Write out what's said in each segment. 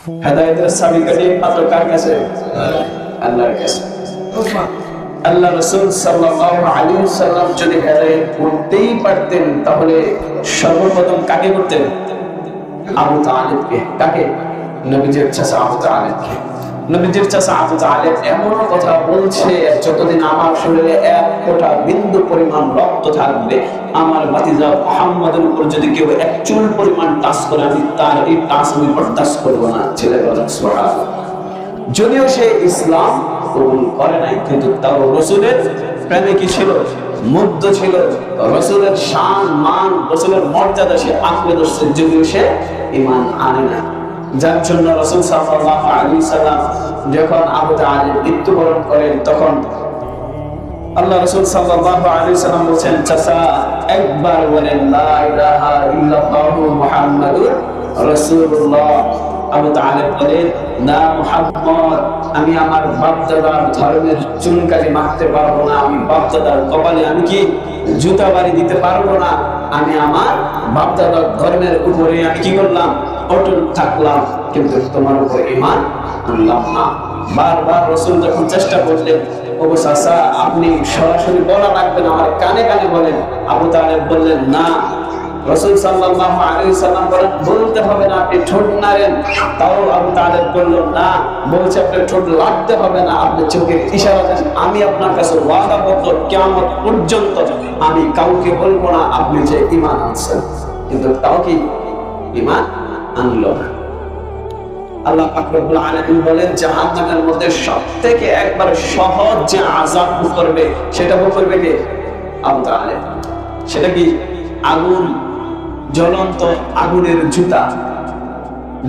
হেদায়েতের চাবিকাঠি মাত্র কার কাছে? আল্লাহর কাছে। আল্লাহ রাসূল সাল্লাল্লাহু আলাইহি ওয়াসাল্লাম যদি হেদায়েত করতেই পারতেন তাহলে সর্বপ্রথম কাকে করতেন? আবু তালিবকে। কাকে? নবীজির চাচা আবু তালিবকে। নবীজির চাচা আবু তালিব এমন কথা বলছে, যতদিন আমার শরীরে এক ফোঁটা বিন্দু পরিমাণ রক্ত থাকবে, আমার ভাতিজা মুহাম্মাদের উপর যদি কেউ এক চুল পরিমাণ টাচ করে, আমি তার এই টাচ আমি বরদাস্ত করব না। ছেলে বলেন সুবহানাল্লাহ। যদিও সে ইসলাম কবুল করে নাই, কিন্তু তার রাসূলের প্রেমে কি ছিল? মুগ্ধ ছিল। রাসূলের শান মান, রাসূলের মর্যাদা সে আঁকড়ে ধরছে, যদিও সে ঈমান আনে না। যার জন্য রাসূল সাল্লাল্লাহু আলাইহি সাল্লাম যখন আবু তালিব মৃত্যুবরণ করেন, তখন আল্লাহ রাসূল সাল্লাল্লাহু আলাইহি সাল্লাম বলেন, চাচা একবার বলেন লা ইলাহা ইল্লাল্লাহু মুহাম্মাদুর রাসূলুল্লাহ। আবু তালিব বলেন, না মুহাম্মদ, আমি আমার বাপ-দাদার ধর্মের চুনকালি মারতে পারবো না, আমি বাপ-দাদার কপালে আমি কি জুতা বাড়ি দিতে পারবো না, আমি আমার বাপ-দাদার ধর্মের উপরে আমি কি করলাম? অটল থাকলাম, কিন্তু তোমার উপর ঈমান আনলাম না। বারবার রাসূল যখন চেষ্টা করলেন, ও চাচা আপনি সরাসরি বলা লাগবে না, আমার কানে কানে বলেন। আবু তালিব বললেন, না। রাসূল সাল্লাল্লাহু আলাইহি সাল্লাম বলেন, বলতে হবে না, আপনি ঠোঁট নাড়েন। তাও আবু তালিব বলল, না, বলছে আপনি ঠোঁট লাড়তে হবে না, আপনি চোখের ইশারা দেন। আমি আপনার কাছে ওয়াদাবদ্ধ, কিয়ামত পর্যন্ত আমি কাউকে বলবো না আপনি যে ঈমান আনছেন। কিন্তু তাও কি ঈমান আনলো না। আল্লাহ পাক রব্বুল আলামিন বলেন, জাহান্নামের মধ্যে সবথেকে একবার সহজ যে আযাব করবে, সেটা করবে কে? আবু তালিব। সেটা কি? আগুন, জ্বলন্ত আগুনের জুতা,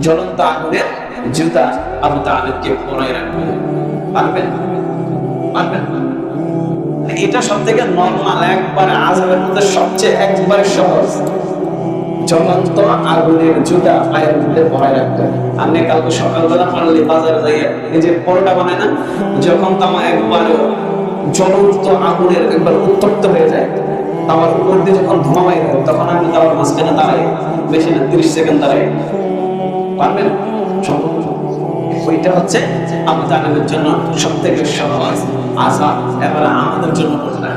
জ্বলন্ত আগুনের জুতা আবু তালিবকে পরায় রাখবে। পারবেন? পারবেন? এটা সবথেকে নরমাল, একবার আযাবের মধ্যে সবচেয়ে একবারে সহজ জ্বলন্ত আগুনের জুতা পায়ের মধ্যে পরায় রাখতে। আপনি কালকে সকালবেলা পারলে বাজারে যাই এই যে পরোটা বানায় না, যখন তামা একবার জ্বলন্ত আগুনের একবার উত্তপ্ত হয়ে যায়, তাওয়ার উপর দিয়ে যখন ধোঁয়া বাইর হয়, তখন আমি তাওয়ার মাঝখানে দাঁড়াই, বেশি না 30 সেকেন্ড দাঁড়াই। পারবেন? ওইটা হচ্ছে আবু তালিবের জন্য সবথেকে সহজ আযাব। এবার আমাদের জন্য কোনটা?